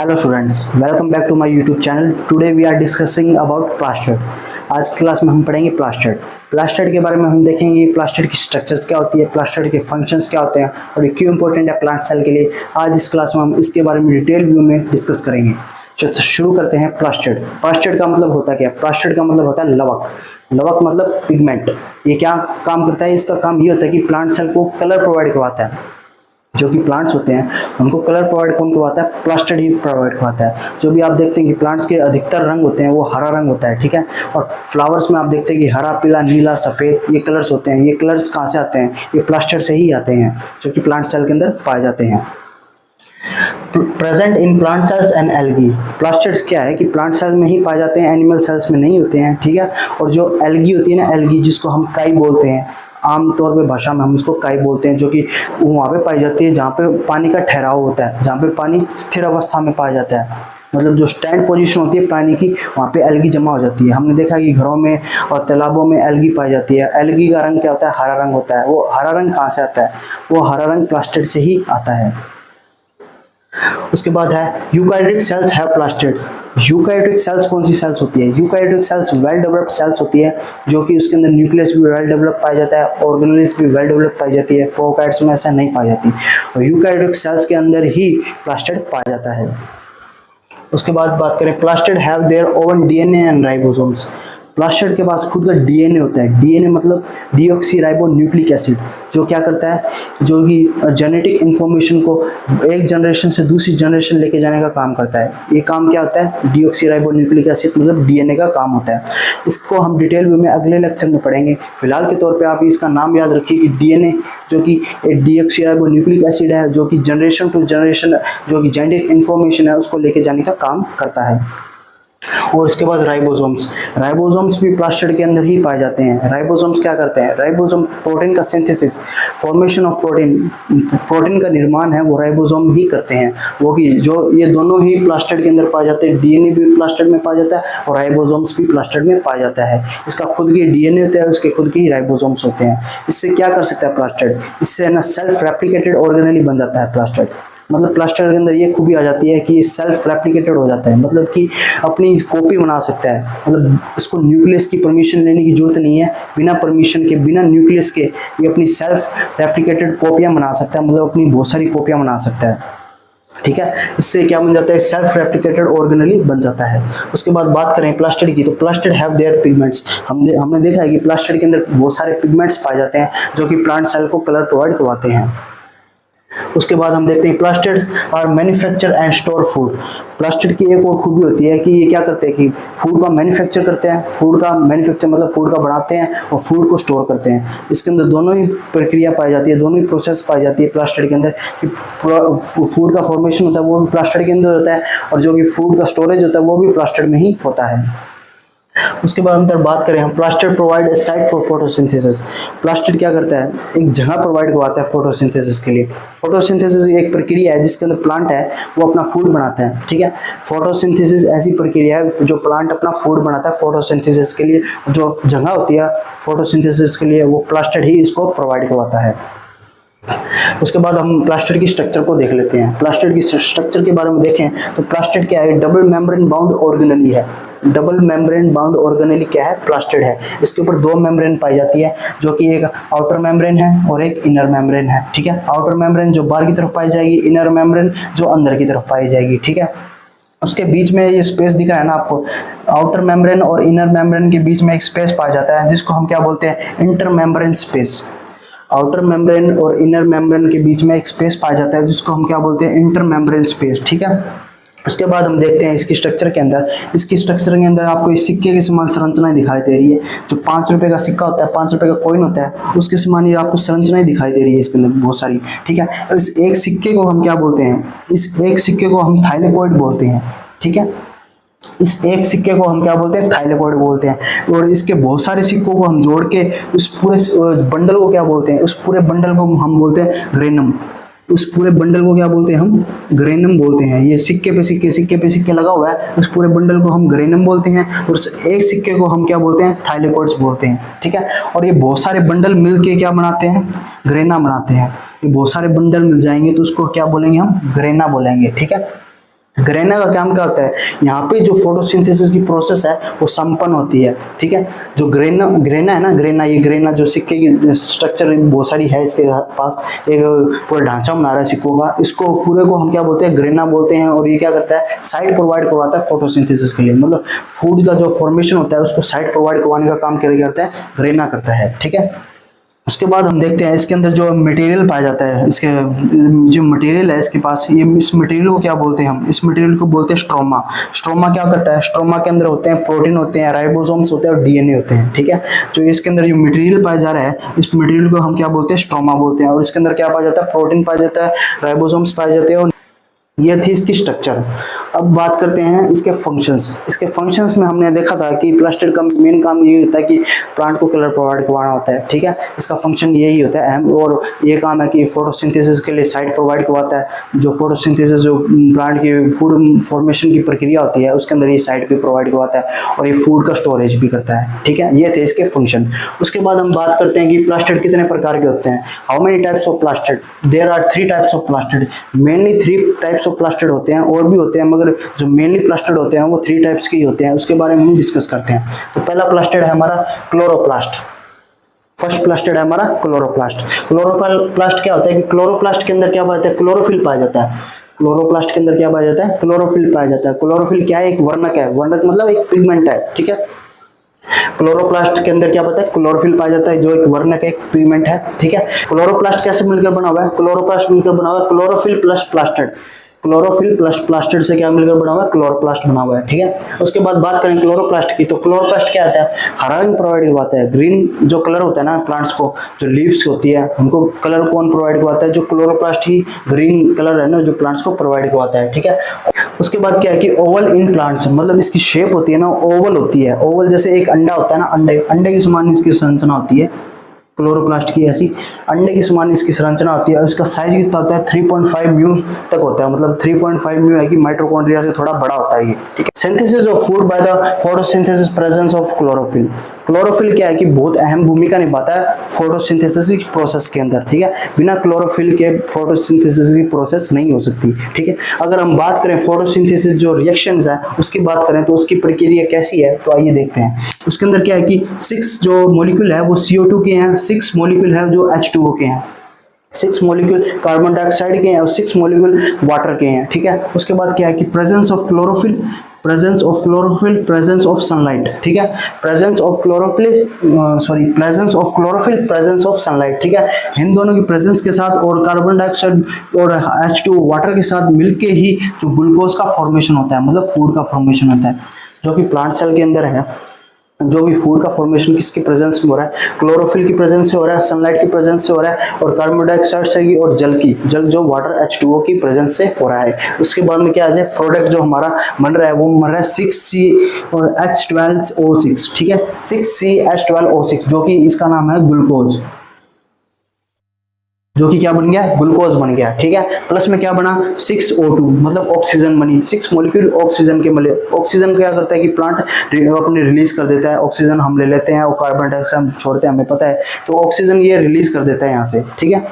Hello students, welcome back to my YouTube channel. Today we are discussing about plaster. आज की class में हम पढ़ेंगे प्लास्टर। प्लास्टर के बारे में हम देखेंगे प्लास्टर की स्ट्रक्चर्स क्या होती है, प्लास्टर के फंक्शंस क्या होते हैं और ये क्यों इंपॉर्टेंट है प्लांट सेल के लिए। आज इस क्लास में हम इसके बारे में डिटेल व्यू में डिस्कस करेंगे। तो शुरू करते हैं। प्लास्टर का मतलब होता क्या है? प्लास्टर का मतलब होता है लवक। लवक मतलब पिगमेंट। ये क्या काम करता है? इसका काम ये होता है कि प्लांट सेल को कलर प्रोवाइड करवाता है। जो कि प्लांट्स होते हैं उनको कलर प्रोवाइड कौन करवाता है? प्लास्टर ही प्रोवाइड करवाता है। जो भी आप देखते हैं कि प्लांट्स के अधिकतर रंग होते हैं वो हरा रंग होता है, ठीक है। और फ्लावर्स में आप देखते हैं कि हरा, पीला, नीला, सफ़ेद ये कलर्स होते हैं। ये कलर्स कहाँ से आते हैं? ये प्लास्टर से ही आते हैं, जो कि प्लांट सेल के अंदर पाए जाते हैं। Present in plant cells and algae. Plasters क्या है कि प्लांट सेल में ही पाए जाते हैं, एनिमल सेल्स में नहीं होते हैं, ठीक है। और जो एल्गी होती है ना, एल्गी जिसको हम काई बोलते हैं, आमतौर पे भाषा में हम उसको काई बोलते हैं, जो कि वहाँ पे पाई जाती है जहाँ पे पानी का ठहराव होता है, जहाँ पे पानी स्थिर अवस्था में पाया जाता है। मतलब जो स्टैंड पोजीशन होती है पानी की, वहाँ पे एल्गी जमा हो जाती है। हमने देखा कि घरों में और तालाबों में एल्गी पाई जाती है। एल्गी का रंग क्या होता है? हरा रंग होता है। वो हरा रंग कहाँ से आता है? वो हरा रंग प्लास्टर से ही आता है। उसके बाद है eukaryotic cells have plastids. Eukaryotic cells कौन सी सेल्स होती है? Eukaryotic cells well developed cells होती है, जो कि उसके अंदर न्यूक्लियस भी वेल डेवलप पाया जाता है, ऑर्गेनेल्स भी वेल डेवलप पाई जाती है। प्रोकैरियोट्स में ऐसा नहीं पाई जाती, और यूकैरियोटिक सेल्स के अंदर ही प्लास्टिड पाया जाता है। उसके बाद बात करें, plastid have their own DNA and ribosomes. Plastid के पास खुद का डीएनए होता है। डीएनए मतलब डीऑक्सी न्यूक्लिक एसिड, जो क्या करता है, जो कि जेनेटिक इंफॉर्मेशन को एक जनरेशन से दूसरी जनरेशन लेके जाने का काम करता है। ये काम क्या होता है? डीऑक्सी न्यूक्लिक एसिड मतलब डीएनए का काम होता है। इसको हम डिटेल व्यू में अगले लेक्चर में पढ़ेंगे। फिलहाल के तौर पे आप इसका नाम याद रखिए कि डीएनए जो कि डीऑक्सी न्यूक्लिक एसिड है, जो कि जनरेशन टू जनरेशन जो कि जेनेटिक इंफॉर्मेशन है उसको लेके जाने का काम करता है। और इसके बाद राइबोसोम्स भी प्लास्टिड के अंदर ही पाए जाते हैं। राइबोसोम्स क्या करते हैं? राइबोसोम प्रोटीन का सिंथेसिस, फॉर्मेशन ऑफ प्रोटीन का निर्माण है वो राइबोसोम ही करते हैं। वो कि जो ये दोनों ही प्लास्टिड के अंदर पाए जाते हैं। डीएनए भी प्लास्टिड में पाया जाता है और राइबोसोम्स भी प्लास्टिड में पाया जाता है। इसका खुद के डीएनए होता है, उसके खुद के ही राइबोसोम्स होते हैं। इससे क्या कर सकता है प्लास्टिड? इससे ना सेल्फ रेप्लिकेटेड ऑर्गेनेली बन जाता है प्लास्टिड। मतलब प्लास्टर के अंदर ये खूबी आ जाती है कि ये सेल्फ रेप्लिकेटेड हो जाता है, मतलब कि अपनी कॉपी बना सकता है। मतलब इसको न्यूक्लियस की परमिशन लेने की जरूरत नहीं है। बिना परमिशन के, बिना न्यूक्लियस के ये अपनी सेल्फ रेप्लिकेटेड कॉपियां बना सकता है, मतलब अपनी बहुत सारी कॉपियां बना सकता है, ठीक है। इससे क्या बन जाता है? सेल्फ रेप्लिकेटेड ऑर्गेनेली बन जाता है। उसके बाद बात करें प्लास्टिड की, तो प्लास्टिड हैव देयर पिगमेंट्स। हमने देखा है कि प्लास्टिड के अंदर बहुत सारे पिगमेंट्स पाए जाते हैं, जो कि प्लांट सेल को कलर प्रोवाइड करवाते हैं। उसके बाद हम देखते हैं plastids are manufacture and store food. Plastid की एक और खूबी होती है कि ये क्या करते हैं कि फूड का मैन्युफैक्चर करते हैं। फूड का मैन्युफैक्चर मतलब फूड का बनाते हैं और फूड को स्टोर करते हैं। इसके अंदर दोनों ही प्रक्रिया पाई जाती है, दोनों ही प्रोसेस पाई जाती है प्लास्टिड के अंदर। फूड का फॉर्मेशन होता है वो भी प्लास्टिड के अंदर होता है, और जो कि फूड का स्टोरेज होता है वो भी प्लास्टिड में ही होता है। उसके बाद हम बात करें, हम plastid provide a site for photosynthesis. Plastid क्या करता है? एक जगह प्रोवाइड करवाता है फोटोसिंथेसिस के लिए। फोटोसिंथेसिस एक प्रक्रिया है जिसके अंदर प्लांट है वो अपना फूड बनाता है, ठीक है। फोटोसिंथेसिस ऐसी प्रक्रिया है जो प्लांट अपना फूड बनाता है फोटोसिंथेसिस के लिए। जो जगह होती है फोटोसिंथेसिस के लिए वो प्लास्टिड ही इसको प्रोवाइड करवाता है। उसके बाद हम प्लास्टिड की स्ट्रक्चर को देख लेते हैं। प्लास्टिड की स्ट्रक्चर के बारे में देखें तो प्लास्टिड क्या है? डबल मेम्ब्रेन बाउंड ऑर्गेनेली है। डबल मेम्ब्रेन बाउंड ऑर्गेनेली क्या है? प्लास्टिड है। इसके ऊपर दो मेम्ब्रेन पाई जाती है, जो कि एक आउटर मेम्ब्रेन है और एक इनर मेम्ब्रेन है, ठीक है। आउटर मेम्ब्रेन जो बाहर की तरफ पाई जाएगी, इनर मेम्ब्रेन जो अंदर की तरफ पाई जाएगी, ठीक है। उसके बीच में ये स्पेस दिख रहा है ना आपको, आउटर मेम्ब्रेन और इनर मेम्ब्रेन के बीच में एक स्पेस पाया जाता है जिसको हम क्या बोलते हैं? Inter membrane space. Outer membrane और इनर मेम्ब्रेन के बीच में एक स्पेस पाया जाता है जिसको हम क्या बोलते हैं? इंटर मेम्ब्रेन स्पेस, ठीक है। उसके बाद हम देखते हैं इसकी स्ट्रक्चर के अंदर। इसकी स्ट्रक्चर के अंदर आपको इस सिक्के के समान संरचनाएं दिखाई दे रही है। जो 5 रुपए का सिक्का होता है, 5 रुपए का कॉइन होता है, उसके समान ये आपको संरचनाएं दिखाई दे रही है इसके अंदर बहुत सारी, ठीक है। इस एक सिक्के को हम क्या बोलते हैं? इस एक सिक्के को हम थाइलेकोइड बोलते हैं, ठीक है। इस एक सिक्के को हम क्या बोलते हैं? थाइलेकोइड बोलते हैं। और इसके बहुत सारे सिक्कों को हम जोड़ के उस पूरे बंडल को क्या बोलते हैं? उस पूरे बंडल को हम बोलते हैं ग्रेनम। उस पूरे बंडल को क्या बोलते हैं? हम ग्रेनम बोलते हैं। ये सिक्के पे सिक्के लगा हुआ है, उस पूरे बंडल को हम ग्रेनम बोलते हैं, और उस एक सिक्के को हम क्या बोलते हैं? थाइलेकोइड्स बोलते हैं, ठीक है। और ये बहुत सारे बंडल मिलके क्या बनाते हैं? ग्रेना बनाते हैं। ये बहुत सारे बंडल मिल जाएंगे तो उसको क्या बोलेंगे? हम ग्रेना बोलेंगे, ठीक है। ग्रेना का काम क्या होता है, यहाँ पे जो फोटोसिंथेसिस की प्रोसेस है वो संपन्न होती है, ठीक है। जो ग्रेना ग्रेना है ना, ग्रेना, ये ग्रेना जो सिक्के की स्ट्रक्चर बहुत सारी है इसके पास, एक पूरा ढांचा बना रहा है सिक्कों का, इसको पूरे को हम क्या बोलते हैं, ग्रेना बोलते हैं। और ये क्या करता है, साइट प्रोवाइड करवाता है फोटोसिंथेसिस के लिए, मतलब फूड का जो फॉर्मेशन होता है उसको साइट प्रोवाइड करवाने का काम क्या करता है, ग्रेना करता है, ठीक है। उसके बाद हम देखते हैं इसके अंदर जो मटेरियल पाया जाता है, इसके जो मटेरियल है इसके पास, ये इस मटेरियल को क्या बोलते हैं हम, इस मटेरियल को बोलते हैं स्ट्रोमा। स्ट्रोमा क्या करता है, स्ट्रोमा के अंदर होते हैं प्रोटीन होते हैं, राइबोसोम्स होते हैं और डीएनए होते हैं, ठीक है। जो इसके अंदर जो मटेरियल पाया जा रहा है, इस मटेरियल को हम क्या बोलते हैं, स्ट्रोमा बोलते हैं। और इसके अंदर क्या पाया जाता है, प्रोटीन पाया जाता है, राइबोसोम्स पाए जाते हैं, और ये थी इसकी स्ट्रक्चर। अब बात करते हैं इसके फंक्शंस। इसके फंक्शंस में हमने देखा था कि प्लास्टिड का मेन काम ये होता है कि प्लांट को कलर प्रोवाइड करवाना होता है, ठीक है। इसका फंक्शन यही होता है अहम, और ये काम है कि फोटोसिंथेसिस के लिए साइट प्रोवाइड करवाता है। जो फोटोसिंथेसिस जो प्लांट की फूड फॉर्मेशन की प्रक्रिया होती है उसके अंदर ये साइट भी प्रोवाइड करवाता है, और ये फूड का स्टोरेज भी करता है, ठीक है। ये थे इसके फंक्शन। उसके बाद हम बात करते हैं कि प्लास्टिड कितने प्रकार के होते हैं। How many types of plastid, there are 3 types of plastid. Mainly 3 types of plastid होते हैं, और भी होते हैं, मगर जो मेनली प्लास्टिड होते हैं वो 3 टाइप्स के ही होते हैं। उसके बारे में हम डिस्कस करते हैं। तो पहला प्लास्टिड है हमारा क्लोरोप्लास्ट। फर्स्ट प्लास्टिड है हमारा क्लोरोप्लास्ट। क्लोरोप्लास्ट क्या होता है कि क्लोरोप्लास्ट के अंदर क्या पाया जाता है, क्लोरोफिल पाया जाता है। क्लोरोप्लास्ट के अंदर क्या पाया जाता है, क्लोरोफिल पाया जाता है। क्लोरोफिल क्या है, एक वर्णक है, वर्णक मतलब एक पिगमेंट है, ठीक है। क्लोरोप्लास्ट के अंदर क्या पता है, क्लोरोफिल पाया जाता है, जो एक वर्णक एक पिगमेंट है, ठीक है। क्लोरोप्लास्ट कैसे मिलकर बना हुआ है, क्लोरोप्लास्ट मिलकर बना हुआ है chlorophyll plus plastid. Chlorophyll plus plastid से क्या मिलकर बना हुआ है, क्लोरोप्लास्ट बना हुआ है, ठीक है। उसके बाद बात करें क्लोरोप्लास्ट की, तो क्लोरोप्लास्ट क्या आता है, हरा रंग प्रोवाइड करवाता है। ग्रीन जो कलर होता है ना प्लांट्स को, जो लीव्स होती है उनको कलर कौन प्रोवाइड करवाता है, जो क्लोरोप्लास्ट ही ग्रीन कलर है ना जो प्लांट्स को प्रोवाइड करवाता है, ठीक है। उसके बाद क्या है कि ओवल इन प्लांट्स, मतलब इसकी शेप होती है ना ओवल होती है। ओवल जैसे एक अंडा होता है ना, अंडे की समान इसकी संरचना होती है क्लोरोप्लास्ट की, ऐसी अंडे की समान इसकी संरचना होती है। उसका साइज कितना होता है, 3.5 म्यू तक होता है, मतलब 3.5 म्यू है कि माइटोकॉन्ड्रिया से थोड़ा बड़ा होता है ये, ठीक है। Synthesis of food by the photosynthesis presence of chlorophyll. Chlorophyll क्या है कि बहुत अहम भूमिका निभाता है फोटोसिंथेसिस प्रोसेस के अंदर, ठीक है। बिना क्लोरोफिल के फोटोसिंथेसिस की प्रोसेस नहीं हो सकती, ठीक है। अगर हम बात करें फोटोसिंथेसिस जो रिएक्शंस है उसकी बात करें तो उसकी प्रक्रिया कैसी है, तो आइए देखते हैं। उसके अंदर क्या है कि 6 जो मॉलिक्यूल है वो CO2 के हैं, 6 मॉलिक्यूल है जो H2O के हैं, 6 मॉलिक्यूल कार्बन डाइऑक्साइड के हैं और 6 मॉलिक्यूल वाटर के हैं, ठीक है। उसके बाद क्या है कि presence of chlorophyll, presence of chlorophyll, presence of sunlight, ठीक है। Presence of chlorophyll, presence of chlorophyll, presence of sunlight, ठीक है। इन दोनों की प्रेजेंस के साथ और कार्बन डाइऑक्साइड और H2O वाटर के साथ मिलके ही जो ग्लूकोज का फॉर्मेशन होता है, मतलब फूड का फॉर्मेशन होता है, जो कि प्लांट सेल के अंदर है। जो भी फूड का फॉर्मेशन किसकी प्रेजेंस में हो रहा है, क्लोरोफिल की प्रेजेंस से हो रहा है, सनलाइट की प्रेजेंस से हो रहा है, और कार्बन डाइऑक्साइड से और जल जो वाटर H2O की प्रेजेंस से हो रहा है। उसके बाद में क्या आ जाए, प्रोडक्ट जो हमारा बन रहा है वो बन रहा है 6C और H12O6, ठीक है। 6CH12O6 जो कि इसका नाम है ग्लूकोज, जो कि क्या बन गया, ग्लूकोज बन गया, ठीक है। प्लस में क्या बना, 6O2 मतलब ऑक्सीजन बनी, 6 मॉलिक्यूल ऑक्सीजन के मिले। ऑक्सीजन क्या करता है कि प्लांट अपने रिलीज कर देता है, ऑक्सीजन हम ले लेते हैं और कार्बन डाइऑक्साइड हम छोड़ते हैं, हमें पता है, तो ऑक्सीजन ये रिलीज कर देता है यहाँ से, ठीक है।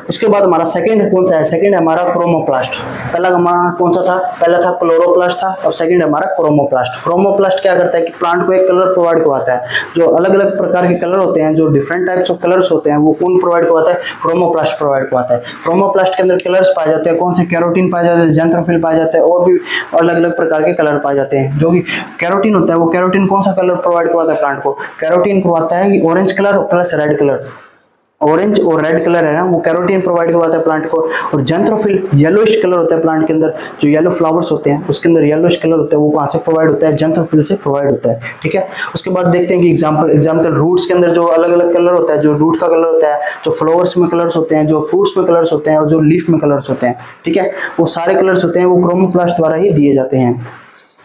उसके बाद हमारा सेकंड कौन सा है, सेकंड है हमारा क्रोमोप्लास्ट। पहला हमारा कौन सा था, पहला था क्लोरोप्लास्ट था, अब सेकंड है हमारा क्रोमोप्लास्ट। क्रोमोप्लास्ट क्या करता है कि प्लांट को एक कलर प्रोवाइड करवाता है। जो अलग अलग प्रकार के कलर होते हैं, जो डिफरेंट टाइप्स ऑफ कलर्स होते हैं, वो कौन प्रोवाइड करवाता है, क्रोमोप्लास्ट प्रोवाइड करवाता है। क्रोमोप्लास्ट के अंदर कलर्स पाए जाते हैं, कौन से, कैरोटीन पाए जाते हैं, ज़ैंथोफिल पाए जाते हैं, और भी अलग अलग प्रकार के कलर पाए जाते हैं। जो कि कैरोटीन होता है, वो कैरोटीन कौन सा कलर प्रोवाइड करवाता है प्लांट को, कैरोटीन करवाता है orange colour plus red colour, orange और रेड कलर है ना वो कैरोटीन प्रोवाइड करवाता है प्लांट को। और जंथ्रोफिल येलोइश कलर होता है प्लांट के अंदर, जो येलो फ्लावर्स होते हैं उसके अंदर येलोइश कलर होता है, वो कहाँ से प्रोवाइड होता है, जंथ्रोफिल से प्रोवाइड होता है, ठीक है। उसके बाद देखते हैं कि एग्जाम्पल रूट्स के अंदर जो अलग अलग कलर होता है, जो रूट का कलर होता है, जो फ्लावर्स में कलर्स होते हैं, जो फ्रूट्स में कलर्स होते हैं, और जो लीफ में कलर्स होते हैं, ठीक है, वो सारे कलर्स होते हैं वो क्रोमोप्लास्ट द्वारा ही दिए जाते हैं।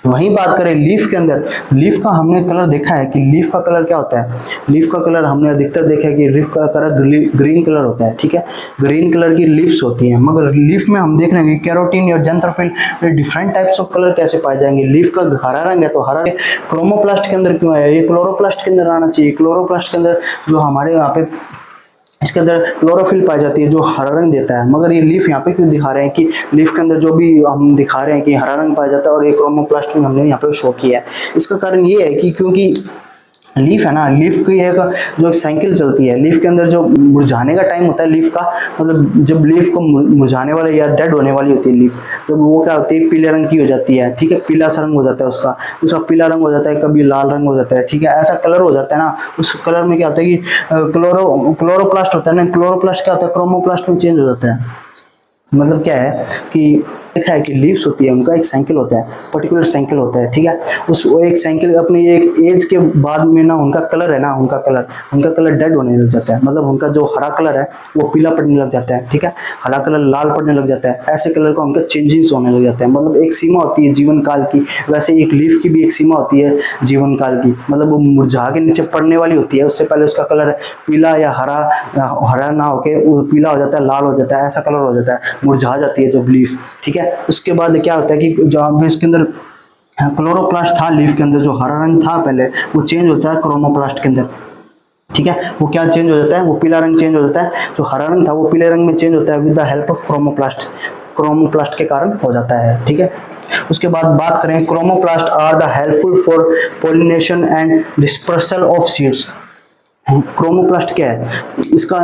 वहीं बात करें लीफ के अंदर, लीफ का हमने कलर देखा है कि लीफ का कलर क्या होता है, लीफ का कलर हमने अधिकतर देखा है कि लीफ का कलर ग्रीन कलर होता है, ठीक है। ग्रीन कलर की लीव्स होती हैं, मगर लीफ में हम देख रहे हैं कि कैरोटीन और जंथ्रोफिल डिफरेंट टाइप्स ऑफ कलर कैसे पाए जाएंगे। लीफ का हरा रंग है तो हरा क्रोमोप्लास्ट के अंदर क्यों है, ये क्लोरोप्लास्ट के अंदर आना चाहिए। क्लोरोप्लास्ट के अंदर जो हमारे यहाँ पे इसके अंदर क्लोरोफिल पाई जाती है जो हरा रंग देता है। मगर ये लीफ यहाँ पे क्यों दिखा रहे हैं कि लीफ के अंदर जो भी हम दिखा रहे हैं कि हरा रंग पाया जाता है और ये क्रोमोप्लास्ट में हमने यहाँ पे शो किया है। इसका कारण ये है कि क्योंकि लीफ है ना, लीफ की एक जो एक साइकिल चलती है, लीफ के अंदर जो मुरझाने का टाइम होता है लीफ का, मतलब जब लीफ को मुरझाने वाले या डेड होने वाली होती है लीफ, तो वो क्या होती है, पीले रंग की हो जाती है, ठीक है, पीला सा रंग हो जाता है उसका, उसका पीला रंग हो जाता है, कभी लाल रंग हो जाता है, ठीक है, ऐसा कलर हो जाता है ना। उस कलर में क्या होता है कि क्लोरोप्लास्ट होता है ना, क्लोरोप्लास्ट क्या होता है, क्रोमोप्लास्ट में चेंज हो जाता है। मतलब क्या है कि देखा है कि लीव्स होती है उनका एक साइकिल होता है, पर्टिकुलर साइकिल होता है, ठीक है। उस वो एक साइकिल अपनी एक एज के बाद में ना उनका कलर है ना, उनका कलर डेड होने लग जाता है, मतलब उनका जो हरा कलर है वो पीला पड़ने लग जाता है, ठीक है, हरा कलर लाल पड़ने लग जाता है, ऐसे कलर का उनका चेंजेस होने लग जाता है। मतलब एक सीमा होती है जीवन काल की, वैसे एक लीफ की भी एक सीमा होती है जीवन काल की, मतलब वो मुरझा के नीचे पड़ने वाली होती है, उससे पहले उसका कलर पीला या हरा ना होके वो पीला हो जाता है, लाल हो जाता है, ऐसा कलर हो जाता है, मुरझा जाती है जब लीफ, ठीक है। उसके बाद क्या होता है कि जहाँ पे इसके अंदर क्लोरोप्लास्ट था लीफ के अंदर, जो हरा रंग था पहले, वो चेंज होता है क्रोमोप्लास्ट के अंदर, ठीक है। वो क्या चेंज हो जाता है, वो पीला रंग चेंज हो जाता है, जो हरा रंग था वो पीले रंग में चेंज होता है with the help of chromoplast के कारण हो जाता है, ठीक है। उसके बाद बात करें, chromoplast are the helpful for pollination and dispersal of seeds. Chromoplast क्या है, इसका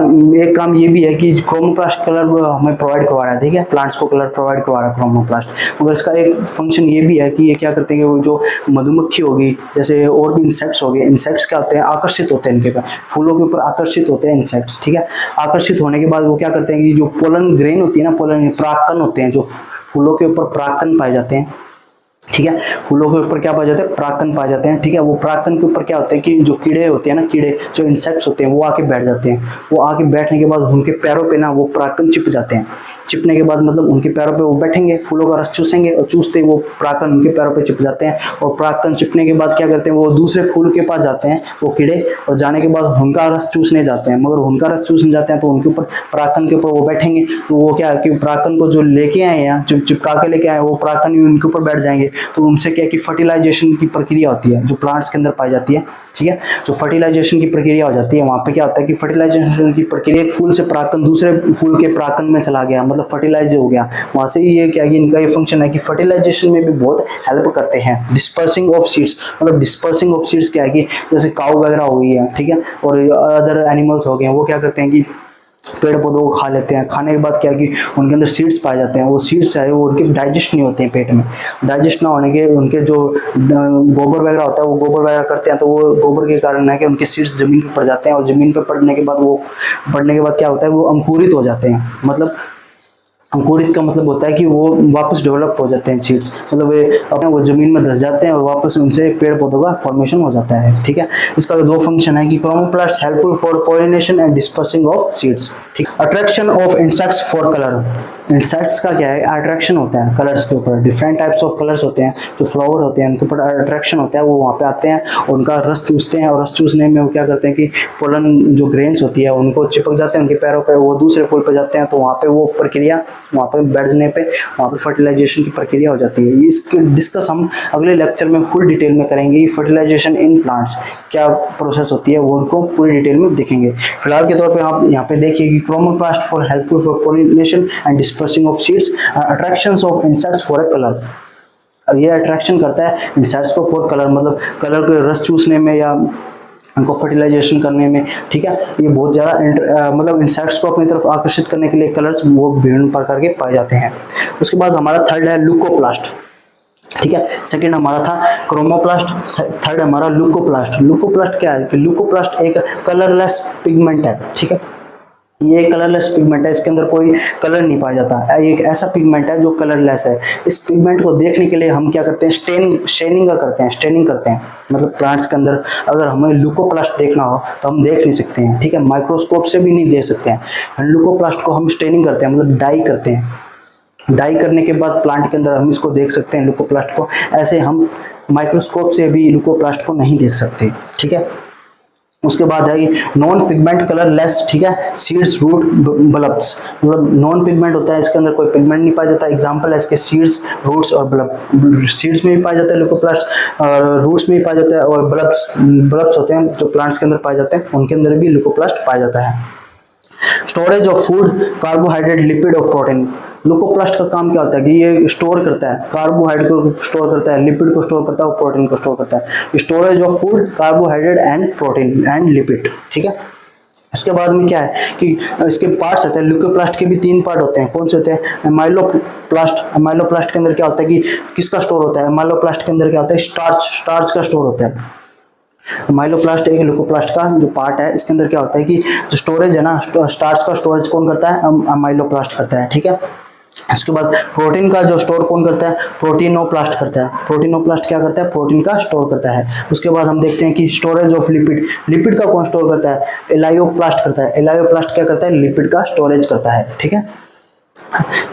एक काम ये भी है कि क्रोमोप्लास्ट कलर हमें प्रोवाइड करवा रहा है, ठीक है, प्लांट्स को कलर प्रोवाइड करवा रहा है क्रोमोप्लास्ट। मगर इसका एक फंक्शन ये भी है कि ये क्या करते हैं कि वो जो मधुमक्खी होगी, जैसे और भी इंसेक्ट्स हो गए, इंसेक्ट्स क्या होते हैं, आकर्षित होते हैं इनके पर, फूलों के ऊपर आकर्षित होते हैं इंसेक्ट्स, ठीक है। आकर्षित होने के बाद वो क्या करते हैं कि जो पोलन ग्रेन होती है ना, पोलन परागकण होते हैं, जो फूलों के ऊपर परागकण पाए जाते हैं, ठीक है, फूलों के ऊपर क्या पाए जाते हैं, परागकण पाए जाते हैं, ठीक है। वो परागकण के ऊपर क्या होते हैं कि जो कीड़े होते हैं ना, कीड़े जो इंसेक्ट्स होते हैं वो आके बैठ जाते हैं, वो आके बैठने के बाद उनके पैरों पे ना वो परागकण चिप जाते हैं, चिपने के बाद मतलब उनके पैरों पे वो बैठेंगे, फूलों का रस चूसेंगे और चूसते ही वो परागकण उनके पैरों पे चिप जाते हैं, और परागकण चिपने के बाद क्या करते हैं, वो दूसरे फूल के पास जाते हैं वो कीड़े, और जाने के बाद उनका रस चूसने जाते हैं, मगर उनका रस चूसने जाते हैं तो उनके ऊपर परागकण के ऊपर वो बैठेंगे, तो वो क्या है कि परागकण को जो लेके आए हैं, चिपका के लेके आए, वो परागकण उनके ऊपर बैठ जाएंगे, तो उनसे क्या है कि फर्टिलाइजेशन की प्रक्रिया होती है जो प्लांट्स के अंदर पाई जाती है, ठीक है। जो फर्टिलाइजेशन की प्रक्रिया हो जाती है, वहां पे क्या होता है कि फर्टिलाइजेशन की प्रक्रिया, एक फूल से परागकण दूसरे फूल के परागकण में चला गया, मतलब फर्टिलाइज हो गया, वहां से ये क्या है कि इनका ये फंक्शन है कि फर्टिलाइजेशन में भी बहुत हेल्प करते हैं। डिस्पर्सिंग ऑफ सीड्स, मतलब डिस्पर्सिंग ऑफ सीड्स क्या है कि जैसे काऊ वगैरह हो गई है, ठीक है, और अदर एनिमल्स हो गए, वो क्या करते हैं कि पेड़ पौधों को खा लेते हैं, खाने के बाद क्या है कि उनके अंदर सीड्स पाए जाते हैं, वो सीड्स है वो उनके डाइजेस्ट नहीं होते हैं पेट में, डाइजेस्ट ना होने के उनके जो गोबर वगैरह होता है वो गोबर वगैरह करते हैं, तो वो गोबर के कारण है कि उनके सीड्स जमीन पर पड़ जाते हैं, और जमीन पर पड़ने के बाद क्या होता है, वो अंकुरित हो जाते हैं, मतलब अंकुरित का मतलब होता है कि वो वापस डेवलप हो जाते हैं सीड्स, मतलब वे अपने वो जमीन में धस जाते हैं और वापस उनसे पेड़ पौधों का फॉर्मेशन हो जाता है, ठीक है। इसका दो फंक्शन है कि chromoplast helpful for pollination and dispersing of seeds, ठीक। Attraction of insects for colour, insects का क्या है, अट्रैक्शन होता है कलर्स के ऊपर, डिफरेंट टाइप्स ऑफ कलर्स होते हैं, जो फ्लावर होते हैं उनके ऊपर अट्रैक्शन होता है, वो वहाँ पे आते हैं और उनका रस चूसते हैं, और रस चूसने में वो क्या करते हैं कि पोलन जो ग्रेन्स होती है उनको चिपक जाते हैं उनके पैरों पे, वो दूसरे फूल पे जाते हैं, तो वहाँ पे वो प्रक्रिया, वहाँ पे बैठने पे वहाँ पे फर्टिलाइजेशन की प्रक्रिया हो जाती है। इसके डिस्कस हम अगले लेक्चर में फुल डिटेल में करेंगे, फर्टिलाइजेशन इन प्लांट्स क्या प्रोसेस होती है वो उनको पूरी डिटेल में देखेंगे। फिलहाल के तौर पे आप यहाँ पे देखिए कि chromoplast for helpful for pollination and dispersing of seeds, attractions of insects for a colour. अब ये अट्रैक्शन करता है इंसेक्ट्स को फॉर कलर, मतलब कलर के रस चूसने में या उनको फर्टिलाइजेशन करने में, ठीक है। ये बहुत ज़्यादा मतलब इंसेक्ट्स को अपनी तरफ आकर्षित करने के लिए कलर्स वो विभिन्न प्रकार के पाए जाते हैं। उसके बाद हमारा थर्ड है लुकोप्लास्ट, ठीक है। सेकंड हमारा था क्रोमोप्लास्ट, थर्ड हमारा लुकोप्लास्ट। लुकोप्लास्ट क्या है, लुकोप्लास्ट एक कलरलेस पिगमेंट है, ठीक है। ये कलरलेस पिगमेंट है, इसके अंदर कोई कलर नहीं पाया जाता, एक ऐसा पिगमेंट है जो कलरलेस है। इस पिगमेंट को देखने के लिए हम क्या करते हैं, स्टेनिंग करते हैं, मतलब प्लांट्स के अंदर अगर हमें लुकोप्लास्ट देखना हो तो हम देख नहीं सकते हैं, ठीक है, माइक्रोस्कोप से भी नहीं देख सकते हैं। लुकोप्लास्ट को हम स्टेनिंग करते हैं, मतलब डाई करते हैं, डाई करने के बाद प्लांट के अंदर हम इसको देख सकते हैं लुकोप्लास्ट को, ऐसे हम माइक्रोस्कोप से भी लुकोप्लास्ट को नहीं देख सकते, ठीक है। उसके बाद है नॉन पिगमेंट कलर लेस, ठीक है, सीड्स रूट बल्ब्स, मतलब नॉन पिगमेंट होता है, इसके अंदर कोई पिगमेंट नहीं पाया जाता। एग्जांपल है इसके सीड्स, रूट्स और बल्ब। सीड्स में भी पाया जाता है लुकोप्लास्ट, और रूट्स में भी पाया जाता है, और बल्ब्स होते हैं जो प्लांट्स के अंदर पाए जाते हैं, उनके अंदर भी लुकोप्लास्ट पाया जाता है। Storage of food, carbohydrate, lipid और प्रोटीन। ग्लूकोप्लास्ट का काम क्या होता है कि ये स्टोर करता है, कार्बोहाइड्रेट को स्टोर करता है, लिपिड को स्टोर करता है और प्रोटीन को स्टोर करता है। Storage of food, carbohydrate and protein and lipid, ठीक है। उसके बाद में क्या है कि इसके पार्ट्स होते हैं, ल्यूकोप्लास्ट के भी 3 पार्ट होते हैं। कौन से होते हैं? एमाइलोप्लास्ट। एमाइलोप्लास्ट के अंदर क्या होता है कि किसका स्टोर होता है? एमाइलोप्लास्ट के अंदर क्या होता है? स्टार्च का स्टोर होता है। माइलोप्लास्ट एक ल्यूकोप्लास्ट का जो पार्ट है, इसके अंदर क्या होता है कि जो स्टोरेज है ना, स्टार्च का स्टोरेज कौन करता है? माइलोप्लास्ट करता है, ठीक है। इसके बाद प्रोटीन का जो स्टोर कौन करता है? प्रोटीनोप्लास्ट करता है। प्रोटीनोप्लास्ट क्या करता है? प्रोटीन का स्टोर करता है। उसके बाद हम देखते हैं कि स्टोरेज ऑफ लिपिड, लिपिड का कौन स्टोर करता है? एलायोप्लास्ट करता है। एलायोप्लास्ट क्या करता है? लिपिड का स्टोरेज करता है, ठीक है।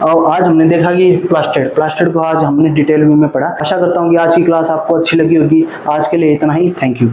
और आज हमने देखा कि प्लास्टिड को आज हमने डिटेल में पढ़ा। आशा करता हूँ कि आज की क्लास आपको अच्छी लगी होगी। आज के लिए इतना ही, थैंक यू।